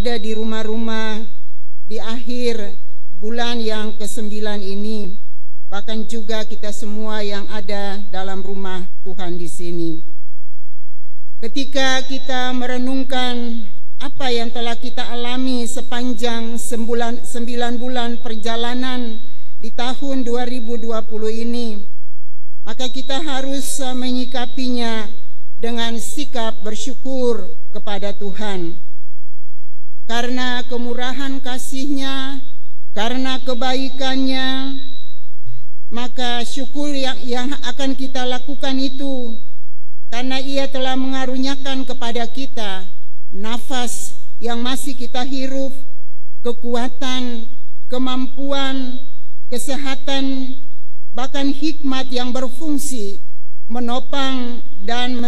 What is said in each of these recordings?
ada di rumah-rumah di akhir bulan yang ke-9 ini, bahkan juga kita semua yang ada dalam rumah Tuhan di sini. Ketika kita merenungkan apa yang telah kita alami sepanjang 9 bulan perjalanan di tahun 2020 ini, maka kita harus menyikapinya dengan sikap bersyukur kepada Tuhan. Karena kemurahan kasih-Nya, karena kebaikan-Nya, maka syukur yang akan kita lakukan itu karena Ia telah mengaruniakan kepada kita nafas yang masih kita hirup, kekuatan, kemampuan, kesehatan, bahkan hikmat yang berfungsi menopang dan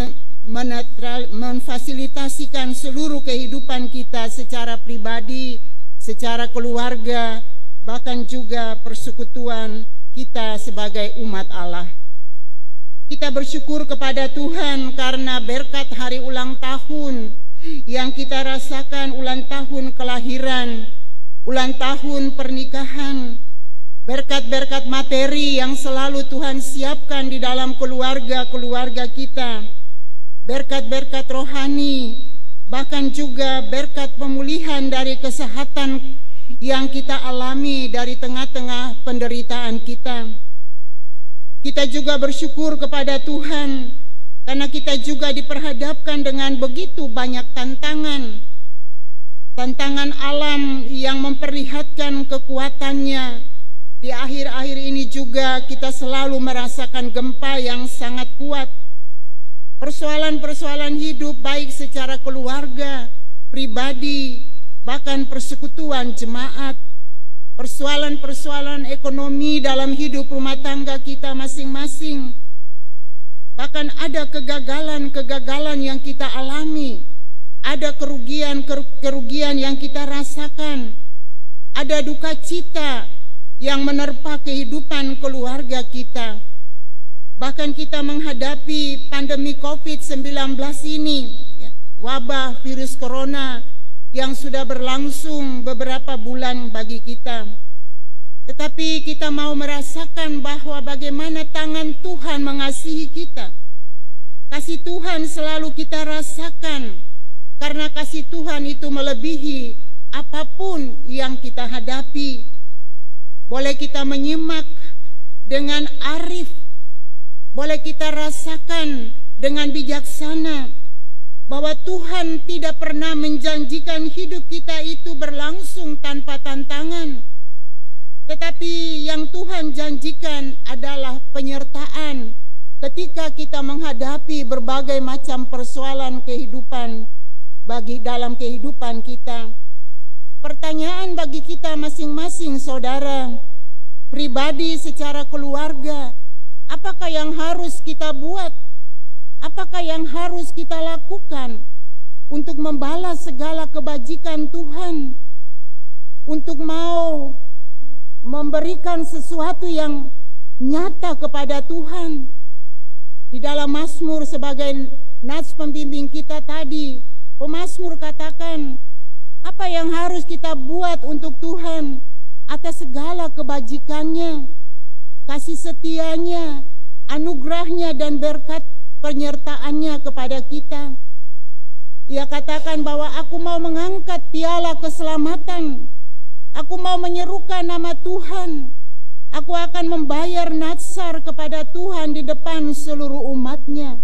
memfasilitasikan seluruh kehidupan kita secara pribadi, secara keluarga, bahkan juga persekutuan kita sebagai umat Allah. Kita bersyukur kepada Tuhan karena berkat hari ulang tahun yang kita rasakan, ulang tahun kelahiran, ulang tahun pernikahan, berkat-berkat materi yang selalu Tuhan siapkan di dalam keluarga-keluarga kita, berkat-berkat rohani, bahkan juga berkat pemulihan dari kesehatan yang kita alami dari tengah-tengah penderitaan kita. Kita juga bersyukur kepada Tuhan karena kita juga diperhadapkan dengan begitu banyak tantangan alam yang memperlihatkan kekuatannya. Di akhir-akhir ini juga kita selalu merasakan gempa yang sangat kuat. Persoalan-persoalan hidup baik secara keluarga, pribadi, bahkan persekutuan jemaat. Persoalan-persoalan ekonomi dalam hidup rumah tangga kita masing-masing. Bahkan ada kegagalan-kegagalan yang kita alami. Ada kerugian-kerugian yang kita rasakan. Ada duka cita yang menerpa kehidupan keluarga kita. Bahkan kita menghadapi pandemi COVID-19 ini, wabah virus corona yang sudah berlangsung beberapa bulan bagi kita. Tetapi kita mau merasakan bahwa bagaimana tangan Tuhan mengasihi kita. Kasih Tuhan selalu kita rasakan, karena kasih Tuhan itu melebihi apapun yang kita hadapi. Boleh kita menyimak dengan arif, boleh kita rasakan dengan bijaksana bahwa Tuhan tidak pernah menjanjikan hidup kita itu berlangsung tanpa tantangan. Tetapi yang Tuhan janjikan adalah penyertaan ketika kita menghadapi berbagai macam persoalan kehidupan dalam kehidupan kita. Pertanyaan bagi kita masing-masing saudara, pribadi secara keluarga, apakah yang harus kita buat? Apakah yang harus kita lakukan untuk membalas segala kebajikan Tuhan? Untuk mau memberikan sesuatu yang nyata kepada Tuhan. Di dalam Mazmur sebagai nats pembimbing kita tadi, pemazmur katakan, apa yang harus kita buat untuk Tuhan atas segala kebajikannya, kasih setianya, anugerahnya dan berkat penyertaannya kepada kita. Ia katakan bahwa aku mau mengangkat piala keselamatan, aku mau menyerukan nama Tuhan, aku akan membayar natsar kepada Tuhan di depan seluruh umatnya.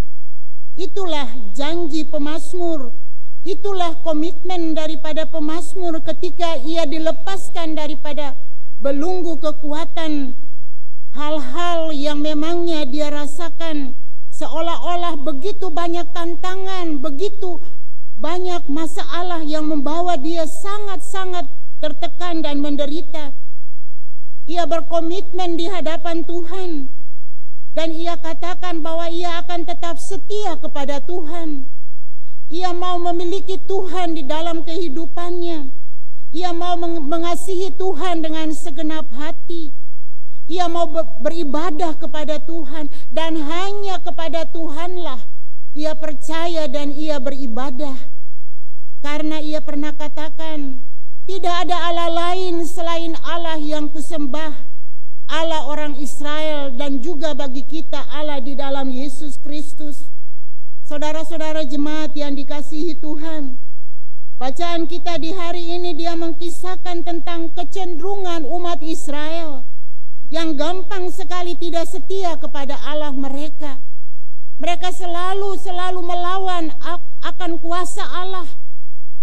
Itulah janji pemazmur, itulah komitmen daripada pemazmur ketika ia dilepaskan daripada belenggu kekuatan hal-hal yang memangnya dia rasakan. Seolah-olah begitu banyak tantangan, begitu banyak masalah yang membawa dia sangat-sangat tertekan dan menderita. Ia berkomitmen di hadapan Tuhan dan ia katakan bahwa ia akan tetap setia kepada Tuhan. Ia mau memiliki Tuhan di dalam kehidupannya. Ia mau mengasihi Tuhan dengan segenap hati. Ia mau beribadah kepada Tuhan dan hanya kepada Tuhanlah ia percaya dan ia beribadah. Karena ia pernah katakan, tidak ada Allah lain selain Allah yang kusembah, Allah orang Israel, dan juga bagi kita Allah di dalam Yesus Kristus. Saudara-saudara jemaat yang dikasihi Tuhan, bacaan kita di hari ini dia mengkisahkan tentang kecenderungan umat Israel yang gampang sekali tidak setia kepada Allah mereka. Mereka selalu melawan akan kuasa Allah.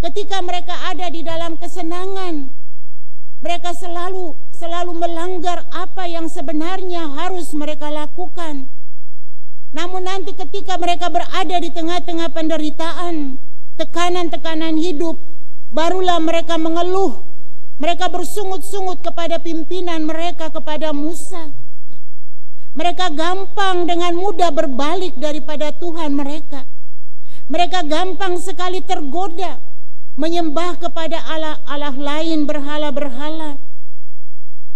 Ketika mereka ada di dalam kesenangan, mereka selalu melanggar apa yang sebenarnya harus mereka lakukan. Namun nanti ketika mereka berada di tengah-tengah penderitaan, tekanan-tekanan hidup, barulah mereka mengeluh. Mereka bersungut-sungut kepada pimpinan mereka, kepada Musa. Mereka gampang dengan mudah berbalik daripada Tuhan mereka. Mereka gampang sekali tergoda menyembah kepada Allah lain, berhala-berhala.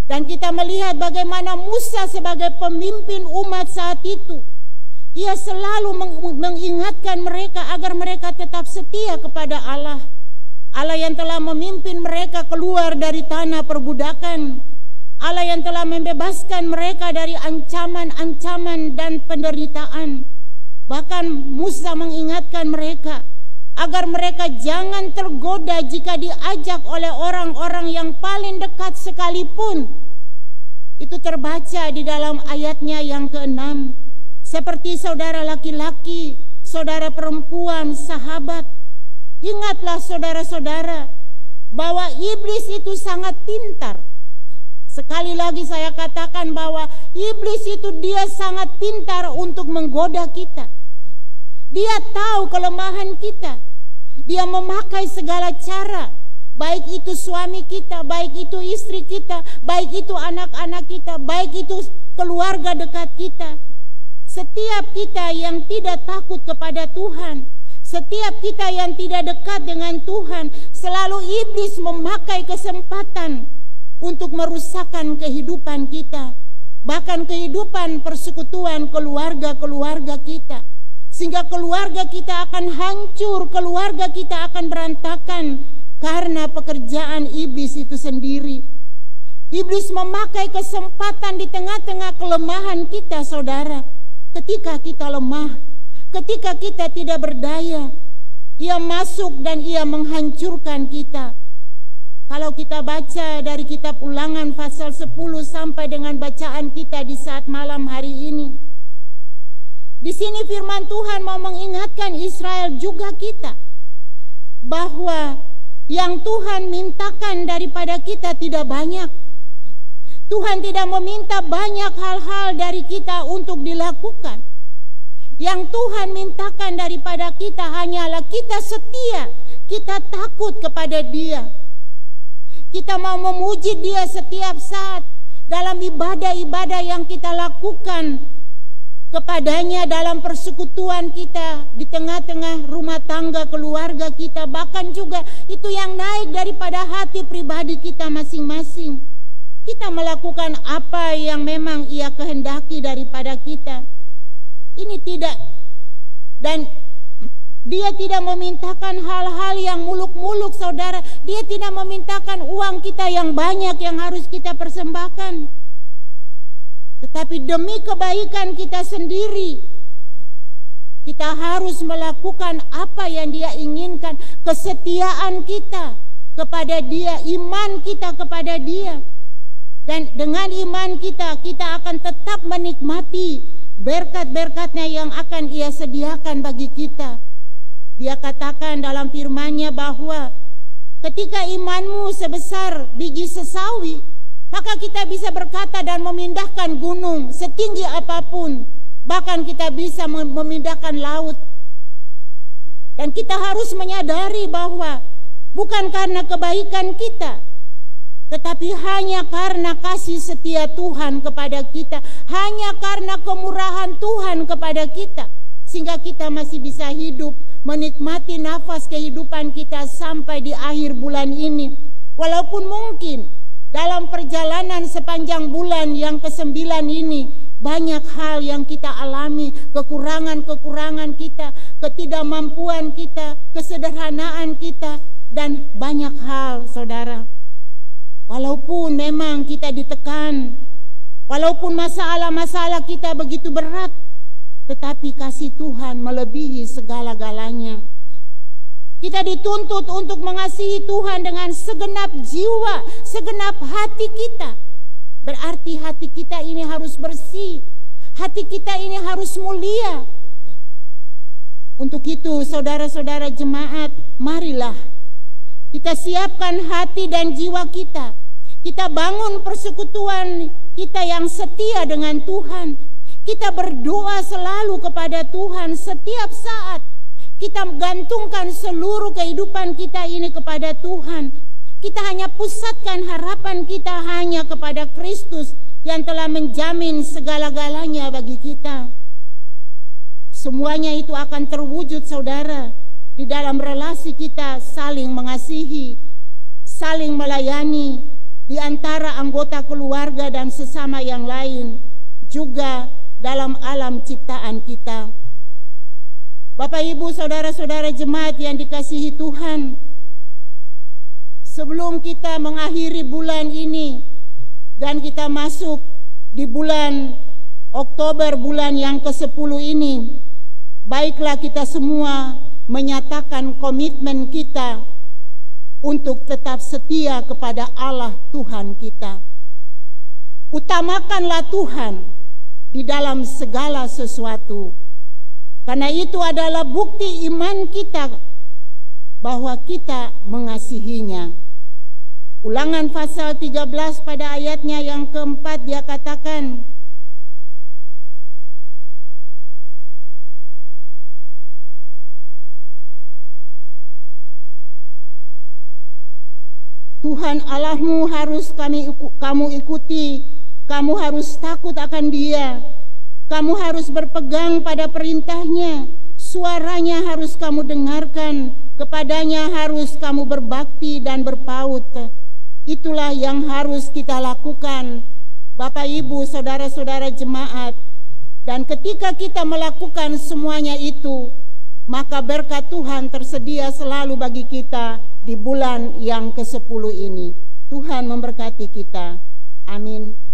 Dan kita melihat bagaimana Musa sebagai pemimpin umat saat itu, ia selalu mengingatkan mereka agar mereka tetap setia kepada Allah. Allah yang telah memimpin mereka keluar dari tanah perbudakan, Allah yang telah membebaskan mereka dari ancaman-ancaman dan penderitaan. Bahkan Musa mengingatkan mereka agar mereka jangan tergoda jika diajak oleh orang-orang yang paling dekat sekalipun. Itu terbaca di dalam ayatnya yang ke-6. Seperti saudara laki-laki, saudara perempuan, sahabat. Ingatlah saudara-saudara bahwa iblis itu sangat pintar. Sekali lagi saya katakan bahwa iblis itu dia sangat pintar untuk menggoda kita. Dia tahu kelemahan kita. Dia memakai segala cara, baik itu suami kita, baik itu istri kita, baik itu anak-anak kita, baik itu keluarga dekat kita. Setiap kita yang tidak takut kepada Tuhan, setiap kita yang tidak dekat dengan Tuhan, selalu iblis memakai kesempatan untuk merusakkan kehidupan kita, bahkan kehidupan persekutuan keluarga-keluarga kita. Sehingga keluarga kita akan hancur, keluarga kita akan berantakan karena pekerjaan iblis itu sendiri. Iblis memakai kesempatan di tengah-tengah kelemahan kita, saudara. Ketika kita lemah, ketika kita tidak berdaya, ia masuk dan ia menghancurkan kita. Kalau kita baca dari kitab Ulangan pasal 10 sampai dengan bacaan kita di saat malam hari ini, di sini firman Tuhan mau mengingatkan Israel juga kita bahwa yang Tuhan mintakan daripada kita tidak banyak. Tuhan tidak meminta banyak hal-hal dari kita untuk dilakukan. Yang Tuhan mintakan daripada kita hanyalah kita setia, kita takut kepada Dia. Kita mau memuji Dia setiap saat dalam ibadah-ibadah yang kita lakukan kepadanya, dalam persekutuan kita di tengah-tengah rumah tangga keluarga kita, bahkan juga itu yang naik daripada hati pribadi kita masing-masing. Kita melakukan apa yang memang Ia kehendaki daripada kita. Ini tidak, dan Dia tidak memintakan hal-hal yang muluk-muluk, saudara. Dia tidak memintakan uang kita yang banyak yang harus kita persembahkan. Tetapi demi kebaikan kita sendiri, kita harus melakukan apa yang Dia inginkan. Kesetiaan kita kepada Dia, iman kita kepada Dia. Dan dengan iman kita, kita akan tetap menikmati berkat-berkat-Nya yang akan Ia sediakan bagi kita. Dia katakan dalam firman-Nya bahwa ketika imanmu sebesar biji sesawi, maka kita bisa berkata dan memindahkan gunung setinggi apapun. Bahkan kita bisa memindahkan laut. Dan kita harus menyadari bahwa bukan karena kebaikan kita, tetapi hanya karena kasih setia Tuhan kepada kita, hanya karena kemurahan Tuhan kepada kita, sehingga kita masih bisa hidup, menikmati nafas kehidupan kita sampai di akhir bulan ini. Walaupun mungkin dalam perjalanan sepanjang bulan yang ke-9 ini banyak hal yang kita alami, kekurangan-kekurangan kita, ketidakmampuan kita, kesederhanaan kita, dan banyak hal, saudara. Walaupun memang kita ditekan, walaupun masalah-masalah kita begitu berat, tetapi kasih Tuhan melebihi segala-galanya. Kita dituntut untuk mengasihi Tuhan dengan segenap jiwa, segenap hati kita. Berarti hati kita ini harus bersih, hati kita ini harus mulia. Untuk itu, saudara-saudara jemaat, marilah kita siapkan hati dan jiwa kita. Kita bangun persekutuan kita yang setia dengan Tuhan. Kita berdoa selalu kepada Tuhan setiap saat. Kita gantungkan seluruh kehidupan kita ini kepada Tuhan. Kita hanya pusatkan harapan kita hanya kepada Kristus yang telah menjamin segala-galanya bagi kita. Semuanya itu akan terwujud, saudara, di dalam relasi kita saling mengasihi, saling melayani di antara anggota keluarga dan sesama yang lain, juga dalam alam ciptaan kita. Bapak, Ibu, saudara-saudara jemaat yang dikasihi Tuhan, sebelum kita mengakhiri bulan ini dan kita masuk di bulan Oktober, bulan yang ke-10 ini, baiklah kita semua menyatakan komitmen kita untuk tetap setia kepada Allah Tuhan kita. Utamakanlah Tuhan di dalam segala sesuatu. Karena itu adalah bukti iman kita bahwa kita mengasihinya. Ulangan pasal 13 pada ayatnya yang keempat dia katakan, Tuhan Allahmu harus kamu ikuti, kamu harus takut akan Dia. Kamu harus berpegang pada perintahnya, suaranya harus kamu dengarkan, kepadanya harus kamu berbakti dan berpaut. Itulah yang harus kita lakukan, Bapak, Ibu, saudara-saudara jemaat. Dan ketika kita melakukan semuanya itu, maka berkat Tuhan tersedia selalu bagi kita di bulan yang ke-10 ini. Tuhan memberkati kita. Amin.